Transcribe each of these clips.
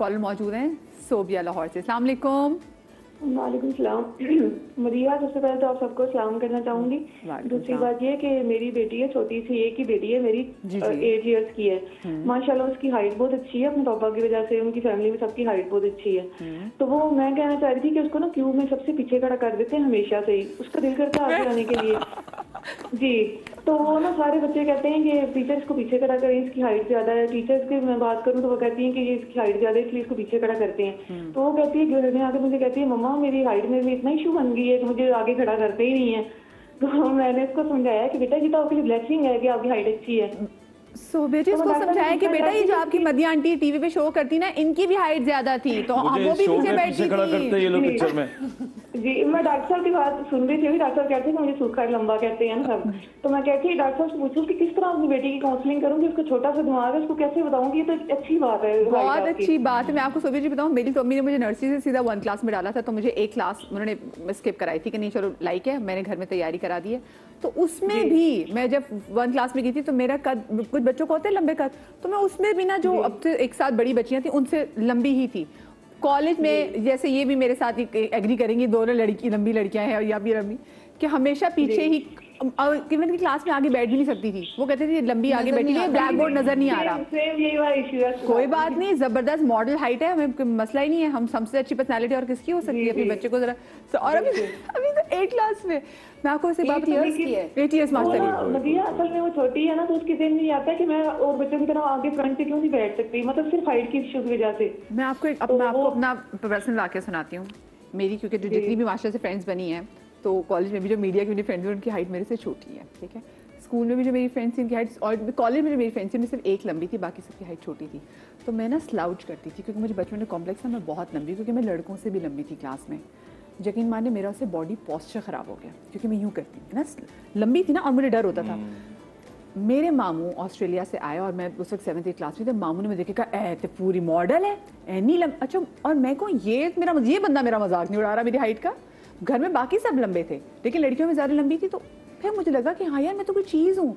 Collar मौजूद हैं सोबिया लाहौर से। अस्सलाम वालेकुम। वालेकुम सलाम। मरिया, सबसे पहले तो आप सबको सलाम करना चाहूंगी। दूसरी बात ये कि मेरी बेटी है, छोटी सी एक ही बेटी है मेरी, 8 इयर्स की है। माशाल्लाह उसकी हाइट बहुत अच्छी है, अपने पापा की वजह से उनकी फैमिली में सबकी हाइट बहुत अच्छी है। तो वो मैं कहना चाह रही थी कि उसको ना क्यूब में सबसे पीछे खड़ा कर देते हैं हमेशा से ही, उसका दिल करता है आगे आने के लिए जी। तो वो ना सारे बच्चे कहते हैं कि टीचर इसको पीछे खड़ा करें, इसकी हाइट ज्यादा है। टीचर्स की मैं बात करूं तो वो कहती हैं कि ये इसकी हाइट ज्यादा है इसलिए इसको पीछे खड़ा करते हैं। तो वो कहती है घर में आके मुझे कहती है मम्मा मेरी हाइट में भी इतना इशू बन गई है कि मुझे आगे खड़ा करते ही नहीं है। तो मैंने इसको समझाया कि बेटा ये तो आपके लिए ब्लेसिंग है कि आपकी हाइट अच्छी है। सो बेटे इसको समझाया कि बेटा ये जो आपकी मदिया आंटी टीवी पे शो करती ना, इनकी भी हाइट ज्यादा थी तो वो भी पीछे बैठती थी। ये लोग पिक्चर में जी, मैं डॉक्टर साहब की बात सुन रही थी। डॉक्टर साहब कहते हैं कि मुझे सूखा लंबा कहते हैं ना सब। तो मैं कहती हूँ डॉक्टर साहब से पूछूं कि किस तरह अपनी बेटी की काउंसलिंग करूंगी, उसको छोटा सा दिमाग है उसको कैसे बताऊंगी। तो अच्छी बात है, बहुत अच्छी बात है। मैं आपको सोबिया जी बताऊँ, मेरी तो अम्मी ने मुझे नर्सरी से सीधा 1 क्लास में डाला था, तो मुझे एक क्लास उन्होंने स्किप कराई थी कि नहीं चलो लाइक है, मैंने घर में तैयारी करा दी है। तो उसमें भी मैं जब 1 क्लास में गई थी तो मेरा कद, कुछ बच्चों को होते हैं लंबे कद, तो मैं उसमें भी ना जो अब से एक साथ बड़ी बच्चियां थी उनसे लंबी ही थी। कॉलेज में जैसे ये भी मेरे साथ एग्री करेंगी, दोनों लंबी लड़कियां हैं या भी लंबी, कि हमेशा पीछे ही इवन की क्लास में आगे बैठ भी नहीं सकती थी। वो कहते थे लंबी आगे बैठी है, ब्लैक बोर्ड नजर नहीं आ रहा। कोई बात नहीं, जबरदस्त मॉडल हाइट है, हमें मसला ही नहीं है। हम सबसे अच्छी पर्सनालिटी और किसकी हो सकती है अपने बच्चे को जरा। और अभी तो 8 क्लास में मैं आपको ऐसे बात 8 इयर्स मास्टर मदिया असल में वो छोटी है ना, तो उसके दिन नहीं आता कि मैं और बच्चों की तरह आगे फ्रंट पे क्यों नहीं बैठ सकती, मतलब सिर्फ हाइट की इश्यू की वजह से। मैं आपको अपना पर्सनल वाकया सुनाती हूँ मेरी, क्योंकि जो जितनी भी मास्टर से फ्रेंड्स बनी है, तो कॉलेज में भी जो मीडिया की मेरी फ्रेंड्स हैं उनकी हाइट मेरे से छोटी है, ठीक है। स्कूल में भी जो मेरी फ्रेंड्स थी उनकी हाइट, और कॉलेज में जो मेरी फ्रेंड्स थी उनमें सिर्फ एक लंबी थी, बाकी सबकी हाइट छोटी थी। तो मैं ना स्लाउच करती थी क्योंकि मुझे बचपन में कॉम्प्लेक्स था मैं बहुत लंबी, क्योंकि मैं लड़कों से भी लंबी थी क्लास में। यकीन माने मेरा उससे बॉडी पोस्चर ख़राब हो गया क्योंकि मैं यूँ करती थी ना, लंबी थी ना, और मुझे डर होता था। मेरे मामू ऑस्ट्रेलिया से आए और मैं उस वक्त 7th क्लास में थे। मामू ने मुझे देखा ऐ तो पूरी मॉडल है एनी अच्छा, और मैं को ये बंदा मेरा मजाक नहीं उड़ा रहा मेरी हाइट का। घर में बाकी सब लंबे थे लेकिन लड़कियों में ज़्यादा लंबी थी। तो फिर मुझे लगा कि हाँ यार मैं तो कोई चीज़ हूँ।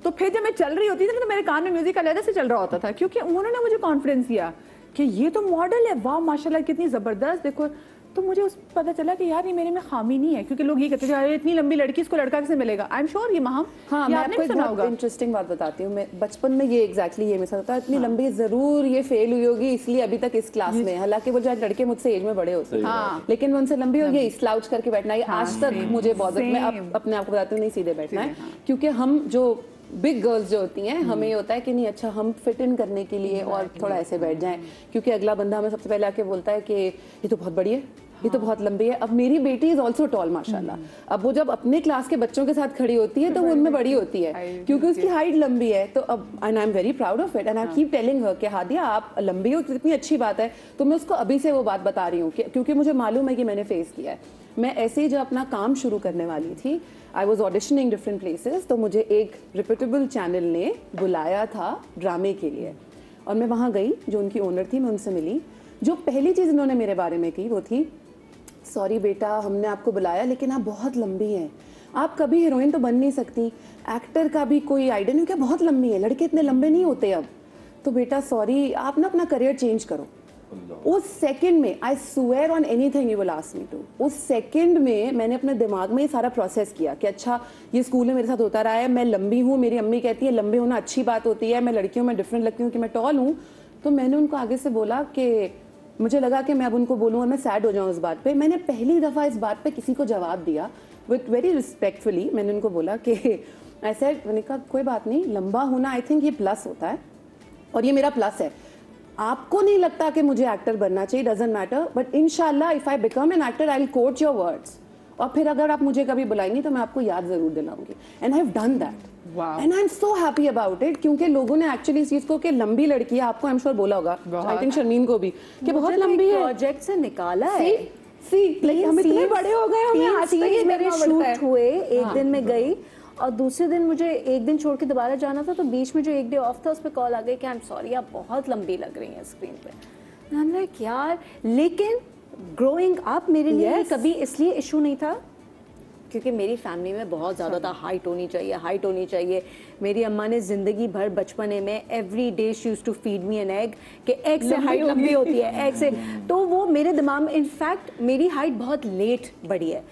तो फिर जब मैं चल रही होती थी तो मेरे कान में म्यूजिक अलग से चल रहा होता था, क्योंकि उन्होंने मुझे कॉन्फिडेंस दिया कि ये तो मॉडल है, वाह माशाल्लाह कितनी ज़बरदस्त देखो। तो मुझे उस पता चला कि यार ये मेरे में खामी नहीं है, क्योंकि लोग ये कहते थे अरे इतनी लंबी लड़की इसको लड़का कैसे मिलेगा। आई एम श्योर ये महम, हाँ, मैं आपको एक बहुत इंटरेस्टिंग बात बताती हूँ। मैं बचपन में ये एग्जैक्टली ये मेरे साथ होता है, इतनी लंबी जरूर ये फेल हुई होगी इसलिए अभी तक इस क्लास में, हालांकि वो जो लड़के मुझसे एज में बड़े होते हैं लेकिन मैं उनसे लंबी हो गई, स्लाउच करके बैठना ये आज तक मुझे बहुत, मैं अपने आप को बताती हूँ नहीं सीधे बैठना है, क्योंकि हम जो बिग गर्ल्स जो होती हैं हमें होता है कि नहीं अच्छा हम फिट इन करने के लिए और थोड़ा ऐसे बैठ जाएं, क्योंकि अगला बंदा हमें सबसे पहले आके बोलता है कि ये तो बहुत बड़ी है, ये तो बहुत लंबी है। अब मेरी बेटी इज ऑल्सो टॉल माशाल्लाह। अब वो जब अपने क्लास के बच्चों के साथ खड़ी होती है तो वो उनमें बड़ी होती है क्योंकि उसकी हाइट लंबी है। तो अब and I am very proud of it and I keep telling her कि हादिया आप लंबी हो कितनी अच्छी बात है। तो मैं उसको अभी से वो बात बता रही हूँ क्योंकि मुझे मालूम है कि मैंने फेस किया है। मैं ऐसे ही जब अपना काम शुरू करने वाली थी, I was auditioning different places, तो मुझे एक रिप्यूटेबल चैनल ने बुलाया था ड्रामे के लिए और मैं वहाँ गई। जो उनकी ओनर थी मैं उनसे मिली। जो पहली चीज़ उन्होंने मेरे बारे में की वो थी, सॉरी बेटा हमने आपको बुलाया लेकिन आप बहुत लंबी हैं, आप कभी हीरोइन तो बन नहीं सकती, एक्टर का भी कोई आइडिया नहीं, क्या बहुत लंबी है, लड़के इतने लंबे नहीं होते अब, तो बेटा सॉरी आप ना अपना करियर चेंज करो। उस सेकंड में I swear on anything you will ask me to, उस सेकंड में मैंने अपने दिमाग में ये सारा प्रोसेस किया कि अच्छा ये स्कूल में मेरे साथ होता रहा है, मैं लंबी हूँ, मेरी अम्मी कहती है लंबे होना अच्छी बात होती है, मैं लड़कियों में डिफरेंट लगती हूँ कि मैं टॉल हूँ। तो मैंने उनको आगे से बोला कि मुझे लगा कि मैं अब उनको बोलूँ और मैं सैड हो जाऊँ इस बात पे। मैंने पहली दफ़ा इस बात पे किसी को जवाब दिया विथ वेरी रिस्पेक्टफुली। मैंने उनको बोला कि ऐसे, मैंने कहा कोई बात नहीं, लंबा होना आई थिंक ये प्लस होता है और ये मेरा प्लस है। आपको नहीं लगता कि मुझे एक्टर बनना चाहिए, डजंट मैटर, बट इंशाल्लाह if I become an actor I will quote your words, और फिर अगर आप मुझे कभी बुलाएंगी तो मैं आपको याद जरूर दिलाऊंगी। And I have done that and I am so happy about it, क्योंकि लोगों ने एक्चुअली इस चीज को कि लंबी लड़की है, आपको आई एम श्योर बोला होगा, आई थिंक शर्मीन को भी, कि बहुत लंबी है, प्रोजेक्ट से निकाला है। हम इतने बड़े हो गए, हमें आज तक मेरे शूट हुए, एक दिन में गई और दूसरे दिन मुझे एक दिन छोड़ के दोबारा जाना था, तो बीच में जो एक डे ऑफ था उस पर कॉल आ गई कि आई एम सॉरी आप बहुत लंबी लग रही हैं स्क्रीन पे। हमने यार, लेकिन ग्रोइंग अप मेरे लिए कभी इसलिए इशू नहीं था क्योंकि मेरी फैमिली में बहुत ज़्यादा था हाइट होनी चाहिए, हाइट होनी चाहिए। मेरी अम्मा ने ज़िंदगी भर बचपने में every day she used to feed me an egg कि एग से हाइट लंबी होती है, एग से। तो वो मेरे दिमाग में, इनफैक्ट मेरी हाइट बहुत लेट बढ़ी है।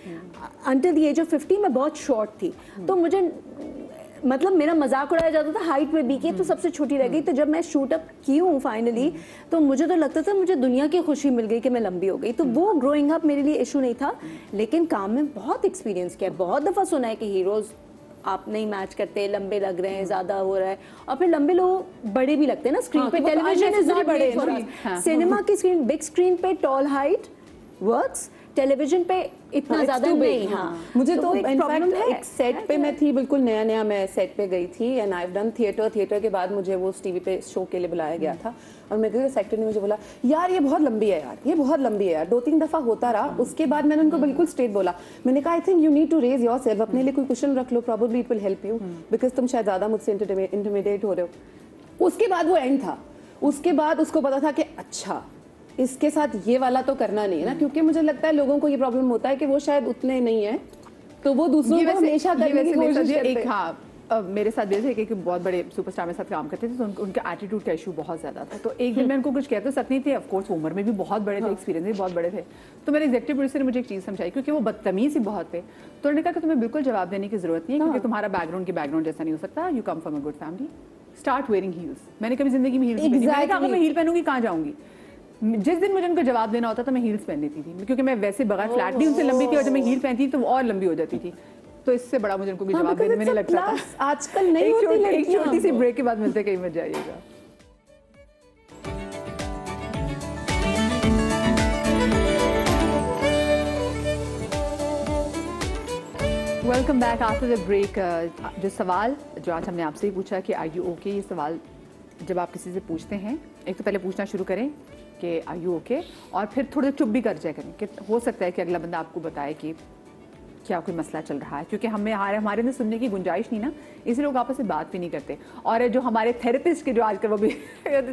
अंटिल द एज ऑफ 50 मैं बहुत शॉर्ट थी, तो मुझे मतलब मेरा मजाक उड़ाया जाता था हाइट में भी कि तो सबसे छोटी रह गई। तो जब मैं शूट अप की हूँ फाइनली, तो मुझे तो लगता था मुझे दुनिया की खुशी मिल गई कि मैं लंबी हो गई। तो वो ग्रोइंग अप मेरे लिए इशू नहीं था, लेकिन काम में बहुत एक्सपीरियंस किया। बहुत दफ़ा सुना है कि हीरोज़ आप नहीं मैच करते, लंबे लग रहे हैं, ज़्यादा हो रहा है, और फिर लंबे लोग बड़े भी लगते हैं ना स्क्रीन पे। टेलीविजन इज नॉट बड़े, सिनेमा की स्क्रीन, बिग स्क्रीन पे टॉल हाइट वर्क्स, टेलीविजन पे इतना ज्यादा नहीं। हाँ, मुझे तो इनफैक्ट एक सेट पे मैं थी, बिल्कुल नया नया मैं सेट पे गई थी, and I have done theatre के बाद मुझे वो टीवी पे शो के लिए बुलाया गया था, और मेरे को सेक्टर ने मुझे बोला यार ये बहुत लंबी है यार, ये बहुत लंबी है यार। 2-3 दफा होता रहा, उसके बाद मैंने उनको बिल्कुल स्ट्रेट बोला, मैंने कहा I think you need to raise yourself, अपने लिए कोई क्वेश्चन रख लो, probably it will help you, because तुम शायद ज्यादा मुझसे इंटिमिडेट हो रहे हो। उसके बाद वो एंड था, उसके बाद उसको पता था कि अच्छा इसके साथ ये वाला तो करना नहीं है ना, क्योंकि मुझे लगता है लोगों को ये प्रॉब्लम होता है कि वो शायद उतने नहीं है, तो वो दूसरों को हमेशा करने की कोशिश करते हैं। हाँ, मेरे साथ भी कि बहुत बड़े सुपरस्टार मेरे साथ काम करते थे, तो उनका एटीट्यूड का इशू बहुत ज़्यादा था। तो एक दिन मैं उनको कुछ कहते सकते नहीं थे, ऑफकोर्स उम्र में भी बहुत बड़े थे, एक्सपीरियंस भी बहुत बड़े थे। तो मेरे एग्जीक्यूटिव प्रोड्यूसर ने मुझे एक चीज़ समझाई, क्योंकि वो बदतमीज़ ही बहुत थे। तो उन्होंने कहा कि तुम्हें बिल्कुल जवाब देने की जरूरत नहीं है, क्योंकि तुम्हारा बैकग्राउंड के बैकग्राउंड जैसा नहीं हो सकता, you come from a good family, start wearing heels. मैंने कभी जिंदगी में हील्स नहीं पहनी, मैंने कहा अगर मैं हील पहनूंगी कहाँ जाऊँगी। जिस दिन मुझे उनको जवाब देना होता था मैं हील्स पहन लेती थी, क्योंकि मैं वैसे बगैर फ्लैट नहीं उनसे लंबी थी, और जब मैं हील पहनती थी तो वो और लंबी हो जाती थी। तो इससे बड़ा मुझे उनको भी जवाब देने में नहीं लगता था। आजकल नहीं होती लड़कियां। एक छोटी सी ब्रेक के बाद मिलते, कहीं मत जाइएगा। Welcome back after the break. जो सवाल जो आज हमने आपसे ही पूछा कि आर यू ओके, ये सवाल जब आप किसी से पूछते हैं, एक तो पहले पूछना शुरू करें कि आर यू ओके, और फिर थोड़ा चुप भी कर जाए करें कि हो सकता है कि अगला बंदा आपको बताए कि क्या कोई मसला चल रहा है, क्योंकि हमारे अंदर सुनने की गुंजाइश नहीं ना, इसलिए लोग आपस में बात भी नहीं करते। और जो हमारे थेरेपिस्ट के जो आजकल वो भी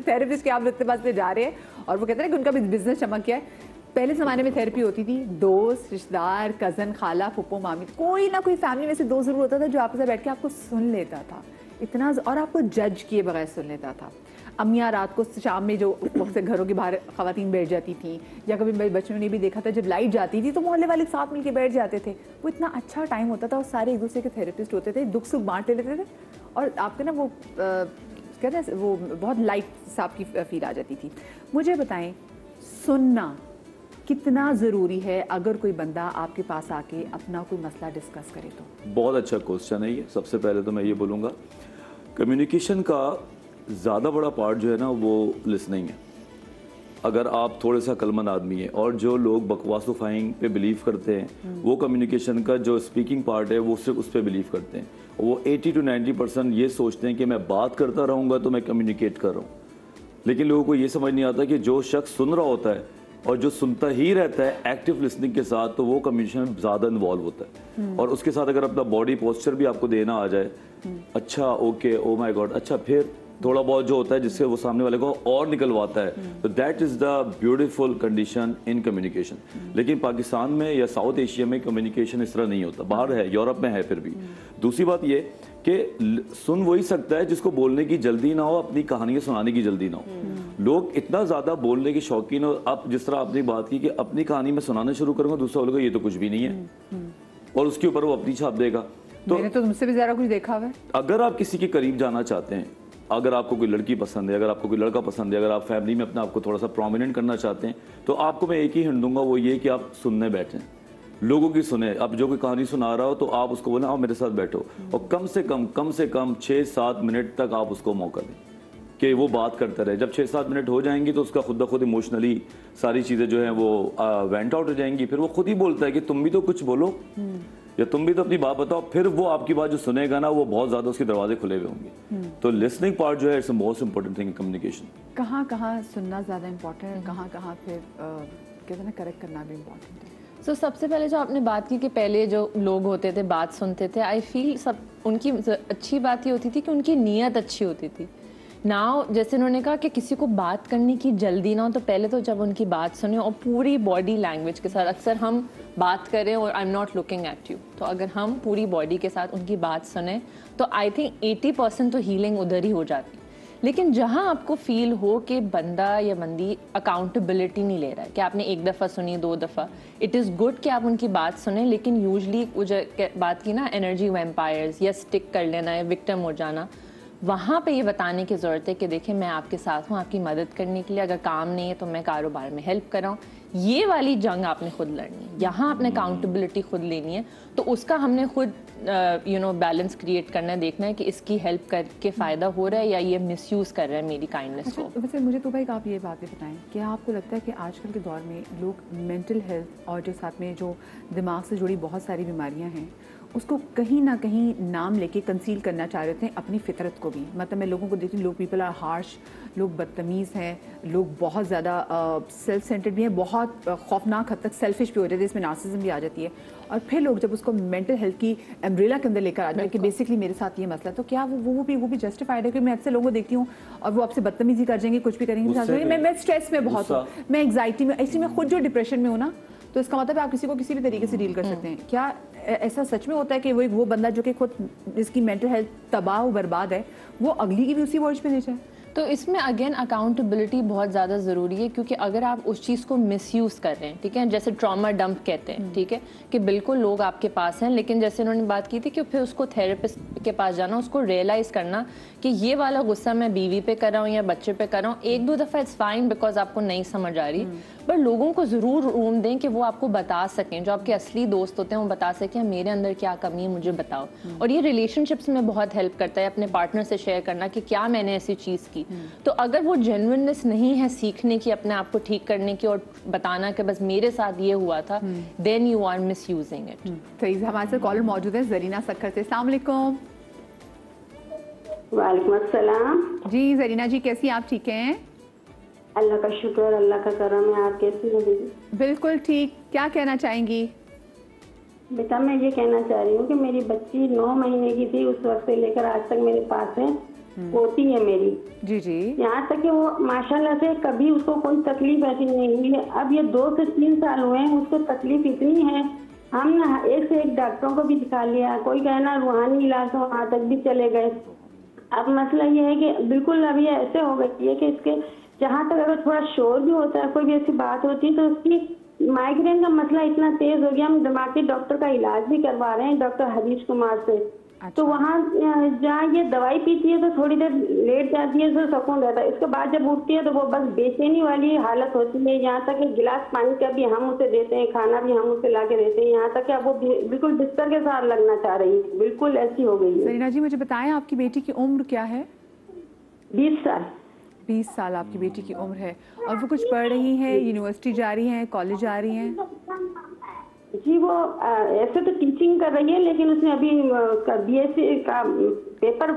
थेरेपिस्ट के आप लोग के पास जा रहे हैं, और वो कहते हैं कि उनका भी बिजनेस चमक गया है। पहले ज़माने में थेरेपी होती थी, दोस्त, रिश्तेदार, कज़न, खाला, फूफो, मामी, कोई ना कोई फैमिली में से दोस्त जरूर होता था जो आपके साथ बैठ के आपको सुन लेता था इतना, और आपको जज किए बगैर सुन लेता था। अम्मियाँ रात को शाम में जो वक्त घरों के बाहर ख़वातीन बैठ जाती थी, या कभी मेरे बच्चों ने भी देखा था जब लाइट जाती थी तो मोहल्ले वाले साथ मिलके बैठ जाते थे। वो इतना अच्छा टाइम होता था, और सारे एक दूसरे के थेरेपिस्ट होते थे, दुख सुख बांट लेते थे, और आपके ना वो कहते हैं वो बहुत लाइट साफ की फील आ जाती थी। मुझे बताएं, सुनना कितना ज़रूरी है अगर कोई बंदा आपके पास आके अपना कोई मसला डिस्कस करे तो? बहुत अच्छा क्वेश्चन है ये। सबसे पहले तो मैं ये बोलूँगा, कम्युनिकेशन का ज़्यादा बड़ा पार्ट जो है ना वो लिसनिंग है। अगर आप थोड़े सा अक्लमंद आदमी है, और जो लोग बकवास फाइंग पे बिलीव करते हैं, वो कम्युनिकेशन का जो स्पीकिंग पार्ट है वो सिर्फ उस पर बिलीव करते हैं। वो 80 to 90% ये सोचते हैं कि मैं बात करता रहूँगा तो मैं कम्युनिकेट कर रहा हूँ, लेकिन लोगों को ये समझ नहीं आता कि जो शख्स सुन रहा होता है और जो सुनता ही रहता है एक्टिव लिसनिंग के साथ, तो वो कम्युनिकेशन में ज़्यादा इन्वॉल्व होता है। और उसके साथ अगर अपना बॉडी पोस्चर भी आपको देना आ जाए, अच्छा ओके, ओ माय गॉड, अच्छा, फिर थोड़ा बहुत जो होता है जिससे वो सामने वाले को और निकलवाता है, तो that is the beautiful condition in communication. लेकिन पाकिस्तान में या साउथ एशिया में कम्युनिकेशन इस तरह नहीं होता, बाहर है, यूरोप में है फिर भी। दूसरी बात ये कि सुन वही सकता है जिसको बोलने की जल्दी ना हो, अपनी कहानियाँ सुनाने की जल्दी ना हो। लोग इतना ज़्यादा बोलने के शौकीन हो, अब जिस तरह आपने बात की कि अपनी कहानी में सुनाना शुरू करूँगा, दूसरा बोलेगा ये तो कुछ भी नहीं है, और उसके ऊपर वो अपनी छाप देगा। तो मैंने तो तुमसे भी ज़्यादा कुछ देखा हुआ है। अगर आप किसी के करीब जाना चाहते हैं, अगर आपको कोई लड़की पसंद है, अगर आपको कोई लड़का पसंद है, अगर आप फैमिली में अपने आपको थोड़ा सा प्रोमिनेंट करना चाहते हैं, तो आपको मैं एक ही हिंट दूंगा, वो ये कि आप सुनने बैठें, लोगों की सुने। अब जो कोई कहानी सुना रहा हो तो आप उसको बोले आओ मेरे साथ बैठो, और कम से कम 6-7 मिनट तक आप उसको मौका दें कि वो बात करता रहे। जब 6-7 मिनट हो जाएंगी तो उसका खुद ब खुद इमोशनली सारी चीज़ें जो हैं वो वेंट आउट हो जाएंगी। फिर वो खुद ही बोलता है कि तुम भी तो कुछ बोलो, या तुम भी तो अपनी बात बताओ। फिर वो आपकी बात जो सुनेगा ना, वो बहुत ज़्यादा उसके दरवाजे खुले हुए होंगे। तो लिसनिंग पार्ट जो है it's the most important thing in communication. कहाँ कहाँ सुनना ज़्यादा इंपॉर्टेंट है, कहाँ कहाँ फिर कहते हैं ना करेक्ट करना भी इम्पॉर्टेंट है। So, सबसे पहले जो आपने बात की कि पहले जो लोग होते थे बात सुनते थे, आई फील सब उनकी अच्छी बात ये होती थी कि उनकी नीयत अच्छी होती थी, नाउ जैसे उन्होंने कहा कि किसी को बात करने की जल्दी ना हो, तो पहले तो जब उनकी बात सुने और पूरी बॉडी लैंग्वेज के साथ, अक्सर हम बात करें और I am not looking at you, तो अगर हम पूरी बॉडी के साथ उनकी बात सुने तो आई थिंक 80% तो हीलिंग उधर ही हो जाती। लेकिन जहाँ आपको फील हो कि बंदा या बंदी अकाउंटेबिलिटी नहीं ले रहा है, कि आपने एक दफ़ा सुनी 2 दफ़ा, इट इज़ गुड कि आप उनकी बात सुने, लेकिन यूजली बात की ना एनर्जी वैम्पायर्स या स्टिक कर लेना या विक्टिम हो जाना, वहाँ पे ये बताने की ज़रूरत है कि देखिए मैं आपके साथ हूँ आपकी मदद करने के लिए, अगर काम नहीं है तो मैं कारोबार में हेल्प कर रहा हूँ। ये वाली जंग आपने खुद लड़नी है, यहाँ आपने अकाउंटेबिलिटी खुद लेनी है, तो उसका हमने खुद बैलेंस क्रिएट करना है, देखना है कि इसकी हेल्प करके फ़ायदा हो रहा है या ये मिसयूज़ कर रहा है मेरी काइंडनेस को। वैसे मुझे तो भाई आप ये बात भी बताएं, क्या आपको लगता है कि आजकल के दौर में लोग मेंटल हेल्थ और जो साथ में जो दिमाग से जुड़ी बहुत सारी बीमारियां हैं उसको कहीं ना कहीं नाम लेके कंसील करना चाह रहे थे अपनी फितरत को भी? मतलब मैं लोगों को देखती हूँ, लोग पीपल आर हार्श, लोग बदतमीज़ हैं, लोग बहुत ज़्यादा सेल्फ सेंटर्ड भी हैं, बहुत खौफनाक हद तक सेल्फिश भी हो जाते हैं, इसमें नार्सिसिज्म भी आ जाती है। और फिर लोग जब उसको मेंटल हेल्थ की एम्ब्रेला के अंदर लेकर आ जाते हैं कि बेसिकली मेरे साथ ये मसला, तो क्या वो भी जस्टिफाइड है? क्योंकि मैं अक्सर लोगों को देखती हूँ और वो आपसे बदतमीजी कर जाएंगे, कुछ भी करेंगे, मैं स्ट्रेस में बहुत हूँ, मैं एंग्जाइटी में, इसलिए मैं खुद जो डिप्रेशन में हूँ ना, तो इसका मतलब आप किसी को किसी भी तरीके से डील कर सकते हैं। क्या ऐसा सच में होता है कि वो बंदा जो कि खुद जिसकी मेंटल हेल्थ तबाह बर्बाद है, वो अगली की भी उसी वर्ज पे ले जाए? तो इसमें अगेन अकाउंटेबिलिटी बहुत ज़्यादा ज़रूरी है, क्योंकि अगर आप उस चीज़ को मिसयूज़ कर रहे हैं, ठीक है, जैसे ट्रॉमा डंप कहते हैं, ठीक है, कि बिल्कुल लोग आपके पास हैं, लेकिन जैसे उन्होंने बात की थी कि फिर उसको थेरेपिस्ट के पास जाना, उसको रियलाइज़ करना कि ये वाला गुस्सा मैं बीवी पे कर रहा हूँ या बच्चे पे कर रहा हूँ, 1-2 दफ़ा इट्स फाइन बिकॉज आपको नहीं समझ आ रही, पर लोगों को ज़रूर रूम दें कि वो आपको बता सकें, जो आपके असली दोस्त होते हैं वो बता सकें मेरे अंदर क्या कमी है मुझे बताओ। और ये रिलेशनशिप्स में बहुत हेल्प करता है, अपने पार्टनर से शेयर करना कि क्या मैंने ऐसी चीज़ की। तो अगर वो जेन्युइननेस नहीं है सीखने की, अपने आप को ठीक करने की और बताना कि बस मेरे साथ ये हुआ था, then you are misusing it. सही, हमारे साथ कॉलर मौजूद है जरीना सक्खर से। अस्सलाम वालेकुम। वालेकुम अस्सलाम। जी जरीना जी, कैसी आप? ठीक हैं? अल्लाह का शुक्र, अल्लाह का करम है। आप कैसी हैं दीदी? बिल्कुल ठीक। क्या कहना चाहेंगी? बेटा मैं ये कहना चाह रही हूँ कि मेरी बच्ची 9 महीने की थी, उस वक्त से लेकर आज तक मेरे पास है, पोती है मेरी। जी जी। यहाँ तक कि वो माशाल्लाह से कभी उसको कोई तकलीफ ऐसी नहीं हुई है। अब ये 2 से 3 साल हुए हैं, उसको तकलीफ इतनी है, हम ना एक से एक डॉक्टरों को भी दिखा लिया, कोई कहना रूहानी इलाज तो वहाँ तक भी चले गए। अब मसला ये है कि बिल्कुल अभी ऐसे हो गई है कि इसके जहाँ तक अगर थोड़ा शोर भी होता है, कोई भी ऐसी बात होती है, तो उसकी माइग्रेन का मसला इतना तेज हो गया, हम दिमागी डॉक्टर का इलाज भी करवा रहे हैं, डॉक्टर हरीश कुमार से। अच्छा। तो वहाँ जहाँ ये दवाई पीती है तो थोड़ी देर लेट जाती है तो सुकून रहता है, इसके बाद जब उठती है तो वो बस बेचैनी वाली हालत होती है। यहाँ तक कि गिलास पानी का भी हम उसे देते हैं, खाना भी हम उसे ला के देते हैं, यहाँ तक कि अब वो बिल्कुल बिस्तर के साथ लगना चाह रही है, बिल्कुल ऐसी हो गई है। सरीना जी मुझे बताएं, आपकी बेटी की उम्र क्या है? 20 साल। 20 साल आपकी बेटी की उम्र है, और वो कुछ पढ़ रही हैं, यूनिवर्सिटी जा रही हैं, कॉलेज जा रही हैं? जी वो ऐसे तो टीचिंग कर रही है, लेकिन उसने अभी BSc का पेपर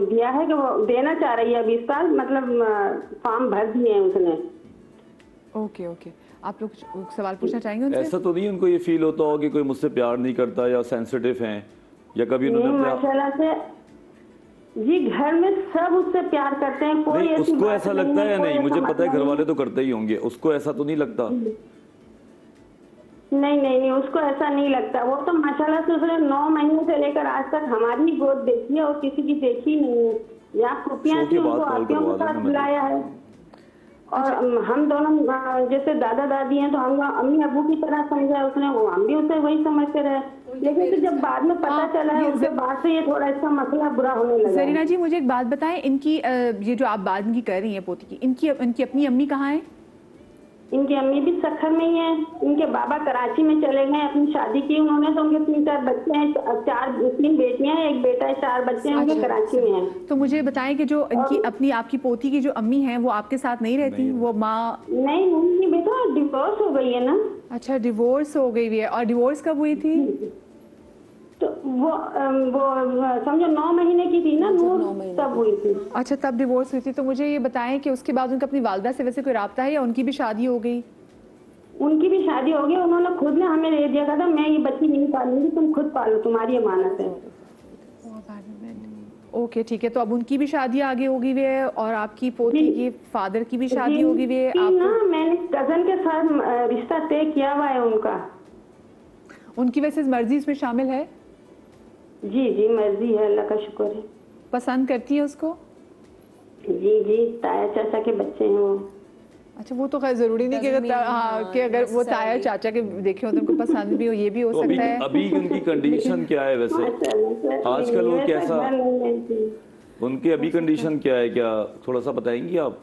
दिया है कि वो देना चाह रही है अभी इस साल, मतलब फॉर्म भर दिए हैं उसने। ओके ओके, आप लोग कुछ सवाल पूछना चाहेंगे उनसे? ऐसा तो नहीं उनको ये फील होता हो कि कोई मुझसे प्यार नहीं करता या सेंसिटिव हैं, या कभी उन्होंने माशाल्लाह से जी घर में सब उससे प्यार करते हैं, कोई नहीं, उसको ऐसा लगता है या नहीं? मुझे पता है घर वाले तो करते ही होंगे, उसको ऐसा तो नहीं लगता? नहीं, उसको ऐसा नहीं लगता। वो तो माशाल्लाह से उसने 9 महीने से लेकर आज तक हमारी गोद देखी है और किसी की देखी नहीं है। यहाँ खुफिया थी, उनको आतियों के साथ बुलाया है, और हम दोनों जैसे दादा दादी हैं तो हम अम्मी अबू की तरह समझा उसने, वो हम भी उसे वही समझते रहे। लेकिन फिर जब बाद में पता चला है उसके बाद से ये थोड़ा इसका मसला बुरा होने लगा। जरीना जी मुझे एक बात बताएं, इनकी ये जो आप बात इनकी कर रही हैं पोती की, इनकी अपनी अम्मी कहाँ है? इनकी अम्मी भी सक्खर में ही है, इनके बाबा कराची में चले गए, अपनी शादी की उन्होंने, तो उनके 3-4 बच्चे हैं, 3 बेटियां हैं, एक बेटा है, 4 बच्चे हैं, उनके कराची में हैं। तो मुझे बताएं कि जो इनकी अपनी आपकी पोती की जो अम्मी हैं वो आपके साथ नहीं रहती? वो माँ नहीं बेटा डिवोर्स हो गई है ना। अच्छा, डिवोर्स हो गई है। और डिवोर्स कब हुई थी? तो वो समझो 9 महीने की थी ना, तब हुई थी। अच्छा, तब डिवोर्स हुई थी। तो मुझे ये बताएं कि उसके बाद उनका अपनी वालिदा से वैसे कोई राब्ता है या उनकी भी शादी हो गई? उनकी भी शादी हो गई, उन्होंने खुद ने हमें दे दिया था, मैं ये बच्ची नहीं पालूंगी, तुम खुद पालो, तुम्हारी अमानत है। ओके ठीक है, तो अब उनकी भी शादी आगे होगी हुई है और आपकी पोती की फादर की भी शादी होगी हुई है। ना मैंने कजन के साथ रिश्ता तय किया हुआ है उनका। उनकी वैसे मर्जी इसमें शामिल है? जी जी मर्जी है, अल्लाह का शुक्र है। पसंद करती है उसको? जी जी, ताया चाचा के बच्चे हैं वो। अच्छा, वो तो खैर जरूरी नहीं कि अगर वो ताया चाचा के देखे हो तो उनको पसंद भी हो, ये भी हो तो सकता है। अभी उनकी कंडीशन क्या है वैसे आजकल, वो कैसा, उनकी अभी कंडीशन क्या है, क्या थोड़ा सा बताएंगी आप?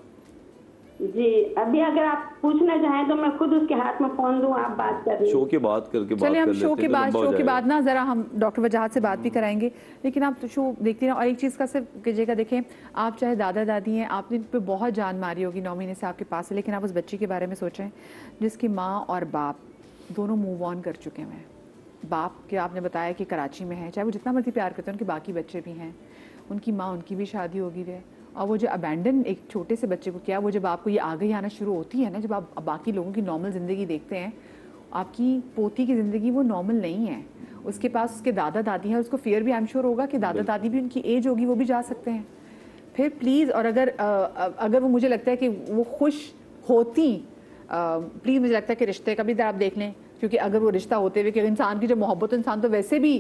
जी अभी अगर आप पूछना चाहें तो मैं खुद उसके हाथ में फोन दूं, आप बात कर रही हैं। शो के बाद करके बात चलिए हम कर शो लेते के हैं, बाद, तो लंबा हो शो के जाएगा। बाद ना जरा हम डॉक्टर वजाहत से बात भी कराएंगे, लेकिन आप तो शो देखती ना। और एक चीज़ का सिर्फ कीजिएगा, देखें आप चाहे दादा दादी हैं, आपने इन पर बहुत जान मारी होगी, 9 महीने से आपके पास है, लेकिन आप उस बच्ची के बारे में सोचें जिसकी माँ और बाप दोनों मूव ऑन कर चुके हैं। बाप के आपने बताया कि कराची में है, चाहे वो जितना मर्जी प्यार करते हैं, उनके बाकी बच्चे भी हैं, उनकी माँ, उनकी भी शादी होगी है। और वो जो अबैंडन एक छोटे से बच्चे को किया, वो जब आपको ये आगे आना शुरू होती है ना, जब आप बाकी लोगों की नॉर्मल ज़िंदगी देखते हैं, आपकी पोती की ज़िंदगी वो नॉर्मल नहीं है। उसके पास उसके दादा दादी हैं, उसको फियर भी आई एम श्योर होगा कि दादा दादी भी उनकी एज होगी, वो भी जा सकते हैं। फिर प्लीज़, और अगर वो, मुझे लगता है कि वो खुश होती, प्लीज़ मुझे लगता है कि रिश्ते का भी आप देख लें, क्योंकि अगर वो रिश्ता होते हुए कि इंसान की जो मोहब्बत, इंसान तो वैसे भी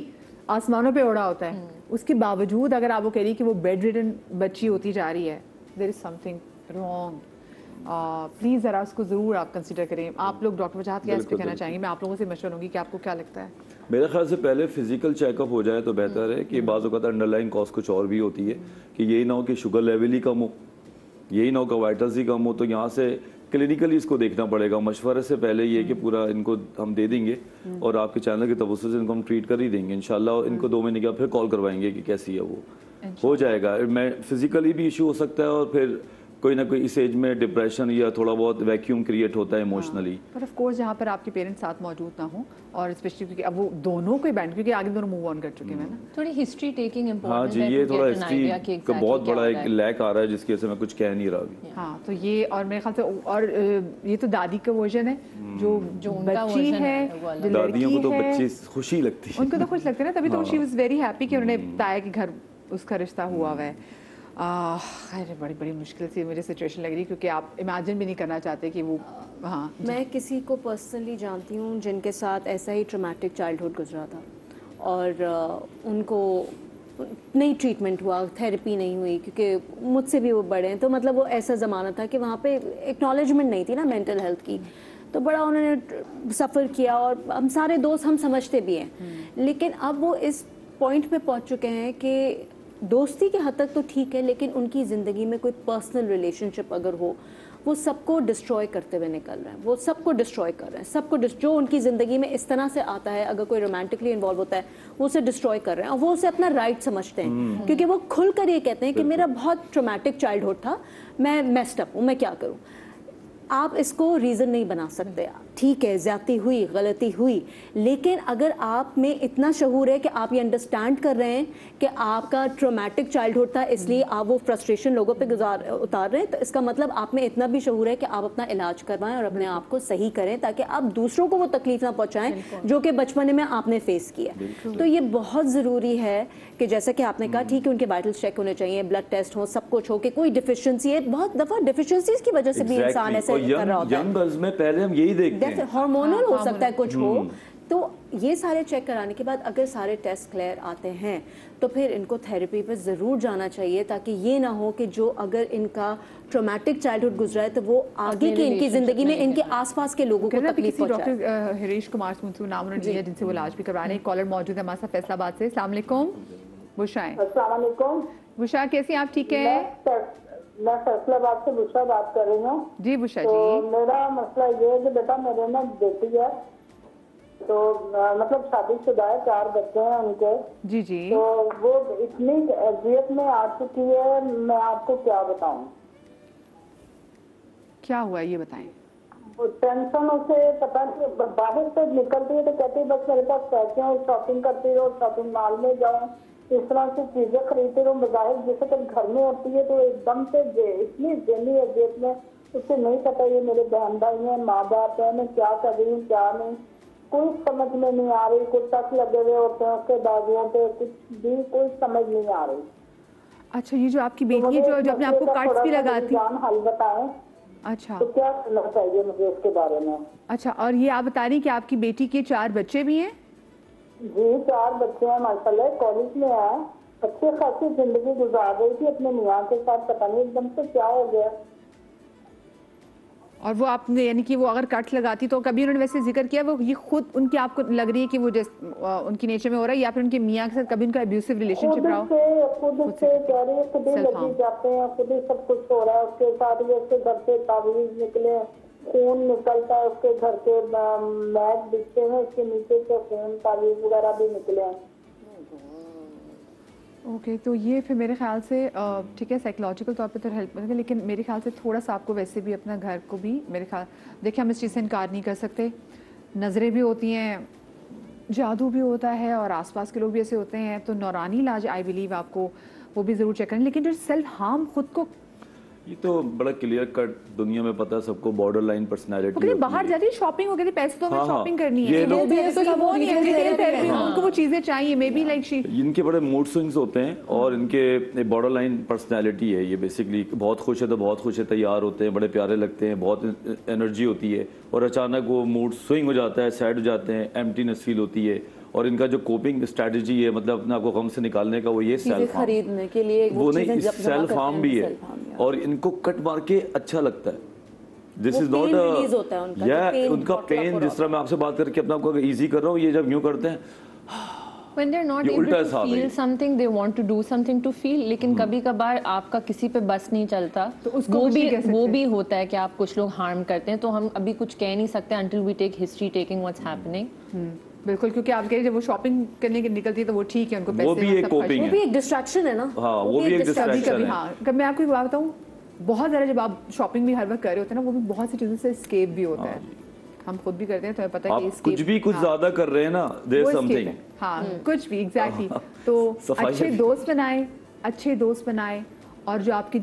आसमानों पे उड़ा होता है, उसके बावजूद अगर आप वो कह रही कि वो बेड रिडन बच्ची होती जा रही है, there is something wrong. Please ज़रा उसको ज़रूर आप कंसिडर करें। आप लोग डॉक्टर वजाहत क्या इस पे कहना चाहेंगे? मैं आप लोगों से मशवरा लूँगी कि आपको क्या लगता है? मेरे ख्याल से पहले फिजिकल चेकअप हो जाए तो बेहतर है, कि बाज़ औक़ात अंडरलाइन कॉज कुछ और भी होती है, कि यही ना हो कि शुगर लेवल ही कम हो, यही ना हो कि वाइटल्स ही कम हो, तो यहाँ से क्लिनिकली इसको देखना पड़ेगा। मशवरे से पहले ये कि पूरा इनको हम दे देंगे और आपके चैनल की तवज्जो से इनको हम ट्रीट कर ही देंगे इंशाल्लाह। इनको 2 महीने के बाद फिर कॉल करवाएंगे कि कैसी है, वो हो जाएगा। मैं फिजिकली भी इशू हो सकता है, और फिर कोई ना कोई इस एज में डिप्रेशन या थोड़ा बहुत वैक्यूम क्रिएट होता है इमोशनली। पर ऑफ कोर्स जहाँ पर आपके पेरेंट्स साथ मौजूद ना हो, और स्पेशली क्योंकि अब वो दोनों को बैंड, क्योंकि आगे दोनों मूव ऑन कर चुके हैं ना, थोड़ी हिस्ट्री टेकिंग इम्पोर्टेंट है। हाँ जी, ये थोड़ा हिस्ट्री का बहुत बड़ा एक लैक आ रहा है, जिसकी वजह से मैं कुछ कह नहीं रहा अभी। हाँ, तो ये, और मेरे ख्याल से, और ये तो दादी का वर्जन है, जो बच्ची है, जो दादियों को तो बच्ची खुशी लगती है, उनको तो खुश लगता है ना, तभी तो शी वाज वेरी हैप्पी कि उन्होंने बताया कि घर उसका रिश्ता हुआ हुआ है। खैर बड़ी बड़ी मुश्किल से मुझे सिचुएशन लग रही, क्योंकि आप इमेजिन भी नहीं करना चाहते कि वो। हाँ, मैं किसी को पर्सनली जानती हूँ जिनके साथ ऐसा ही ट्रॉमेटिक चाइल्डहुड गुजरा था, और उनको नहीं ट्रीटमेंट हुआ, थेरेपी नहीं हुई, क्योंकि मुझसे भी वो बड़े हैं, तो मतलब वो ऐसा ज़माना था कि वहाँ पे एक्नॉलेजमेंट नहीं थी ना मेंटल हेल्थ की, तो बड़ा उन्होंने सफ़र किया। और हम सारे दोस्त हम समझते भी हैं, लेकिन अब वो इस पॉइंट पे पहुँच चुके हैं कि दोस्ती के हद तक तो ठीक है, लेकिन उनकी ज़िंदगी में कोई पर्सनल रिलेशनशिप अगर हो, वो सबको डिस्ट्रॉय करते हुए निकल रहे हैं, वो सबको डिस्ट्रॉय कर रहे हैं, सबको जो उनकी ज़िंदगी में इस तरह से आता है, अगर कोई रोमांटिकली इन्वॉल्व होता है, वो उसे डिस्ट्रॉय कर रहे हैं, और वो उसे अपना राइट समझते हैं, क्योंकि वो खुल कर ये कहते हैं कि मेरा बहुत ट्रॉमेटिक चाइल्डहुड था, मैं मेस्ड अप हूँ, मैं क्या करूँ। आप इसको रीज़न नहीं बना सकते। ठीक है, ज़्यादती हुई, गलती हुई, लेकिन अगर आप में इतना शऊर है कि आप ये अंडरस्टैंड कर रहे हैं कि आपका ट्रॉमेटिक चाइल्डहुड था, इसलिए आप वो फ्रस्ट्रेशन लोगों पे उतार रहे हैं, तो इसका मतलब आप में इतना भी शऊर है कि आप अपना इलाज करवाएं और अपने आप को सही करें, ताकि आप दूसरों को वो तकलीफ ना पहुँचाएं जो कि बचपन में आपने फेस किया। तो ये बहुत ज़रूरी है कि जैसा कि आपने कहा, ठीक है, उनके वाइटल्स चेक होने चाहिए, ब्लड टेस्ट हो, सब कुछ हो, कि कोई डिफिशियंसी है। बहुत दफ़ा डिफिशियंसीज की वजह से भी इंसान ऐसे कर रहा होता है। यंग गर्ल्स में पहले हम यही देखते हैं, हार्मोनल हो सकता है, कुछ हो, तो ये सारे चेक कराने के बाद अगर सारे टेस्ट क्लियर आते हैं, तो फिर इनको थेरेपी पे ज़रूर जाना चाहिए, ताकि ये ना हो कि जो अगर इनका ट्रॉमेटिक चाइल्डहुड गुजरा है, तो वो आगे की इनकी ज़िंदगी में इनके आसपास के लोगों को तकलीफ पहुंचाए। डॉक्टर हरीश कुमार मुंसू नाम उन्होंने लिया, जिनसे वो इलाज भी करवा रहे हैं। कॉलर मौजूद है हमारे साथ फैसलाबाद से। अस्सलाम वालेकुम बुशाएं। अस्सलाम वालेकुम बुशा, कैसी आप? ठीक है, मैं फैसलाबाद से बुशा बात कर रही हूँ। जी बुशा तो जी, मेरा मसला ये है कि बेटा मेरे ना बेटी है, तो मतलब शादीशुदा है, 4 बच्चे हैं उनके। जी जी, तो वो इतनी अजियत में आ चुकी है, मैं आपको क्या बताऊं। क्या हुआ ये बताएं। टेंशन उसे पता नहीं, बाहर से निकलती है तो कहती है बस मेरे पास पैसे हैं, शॉपिंग करती रहो, शॉपिंग मॉल में जाओ, इस तरह से चीजें खरीदते रहो। बाहर जैसे कि घर में होती है तो एकदम से इतनी जली अजियत में, उसे नहीं पता ये मेरे बहन भाई हैं, माँ बाप है, मैं क्या कर रही हूँ क्या नहीं, कोई समझ में नहीं आ रही। कुछ टच लगे हुए होते हैं उसके बाजुओं पे, कुछ भी कोई समझ नहीं आ रही। अच्छा, ये जो आपकी बेटी है जो अपने आपको कट्स भी लगाती है, हल बताएं। अच्छा, तो क्या करना चाहिए मुझे इसके बारे में? अच्छा, और ये आप बता रही कि आपकी बेटी के 4 बच्चे भी हैं? जी 4 बच्चे हैं माशाल्लाह, कॉलेज में है, अच्छी खासी जिंदगी गुजार रही थी अपने मियाँ के साथ, पता नहीं एकदम से क्या हो गया। और वो आपने यानी कि वो अगर कट्स लगाती तो कभी उन्होंने वैसे जिक्र किया वो ये खुद उनकी आपको लग रही है कि वो उनकी नेचर में हो रहा है या फिर उनके मियाँ के साथ कभी उनका अब्यूसिव रिलेशनशिप रहा हो? खुद से कह रही है, खुद ही लगी जाते हैं, खुद ही सब कुछ हो रहा है उसके साथ। ये उसके घर से तावीज निकले, खून निकलता है उसके घर के, मैट बिछते हैं उसके नीचे से खून तावीज वगैरह भी निकले हैं। ओके, तो ये फिर मेरे ख्याल से ठीक है साइकोलॉजिकल तौर पे तो हेल्प करेगा, लेकिन मेरे ख्याल से थोड़ा सा आपको वैसे भी अपना घर को भी मेरे ख्याल, देखिए हम इस चीज़ से इनकार नहीं कर सकते, नज़रें भी होती हैं, जादू भी होता है और आसपास के लोग भी ऐसे होते हैं, तो नौरानी इलाज आई बिलीव आपको वो भी ज़रूर चेक करें। लेकिन जो सेल्फ हार्म खुद को, ये तो बड़ा क्लियर कट दुनिया में पता है सबको, बॉर्डर लाइन पर्सनैलिटी बाहर जाती है शॉपिंग हो गई, पैसे तो हमें शॉपिंग करनी है, ये लोग उनको वो चीज़ें चाहिए, मे बी लाइक इनके बड़े मूड स्विंग्स होते हैं और इनके बॉर्डर लाइन पर्सनैलिटी है ये बेसिकली। बहुत खुश है तो बहुत खुश है, तैयार होते हैं, बड़े प्यारे लगते हैं, बहुत एनर्जी होती है और अचानक वो मूड स्विंग हो जाता है, सैड हो जाते हैं, एम्प्टीनेस फील होती है। और इनका जो कोपिंग स्ट्रेटजी है, मतलब अपने आपको गम से निकालने का, वो ये सेल्फ खरीदने के लिए वो नहीं, सेल्फ हार्म भी है और इनको कट मार के अच्छा लगता है। दिस इज नॉट उनका पेन, जिस तरह मैं आपसे बात करके अपने आपको इजी कर रहा हूँ, ये जब यूं करते हैं When they're not able to feel something, they want to do something to feel. लेकिन कभी कभार आपका किसी पे बस नहीं चलता, तो उसको वो भी होता है कि आप कुछ लोग हार्म करते हैं, तो हम अभी कुछ कह नहीं सकते until we take history taking what's happening. बिल्कुल, क्योंकि आप कह रहे जब वो शॉपिंग करने की निकलती है तो वो ठीक है, उनको पैसे वो भी एक कोपिंग है, वो भी एक डिस्ट्रैक्शन है ना। हाँ, वो भी एक डिस्ट्रैक्शन है। हाँ, कभी मैं आपको एक बात बताऊँ, बहुत ज़्यादा जब आप शॉपिंग भी हर वक्त कर रहे होते हैं ना, वो भी बहुत सी चीज़ों से एस्केप भी होता है, हम खुद भी करते हैं, तो हमें पता है कि कुछ भी कुछ ज्यादा कर रहे हैं ना, देयर इज समथिंग, हाँ कुछ भी एग्जैक्टली। तो अच्छे दोस्त बनाए और जो आपकी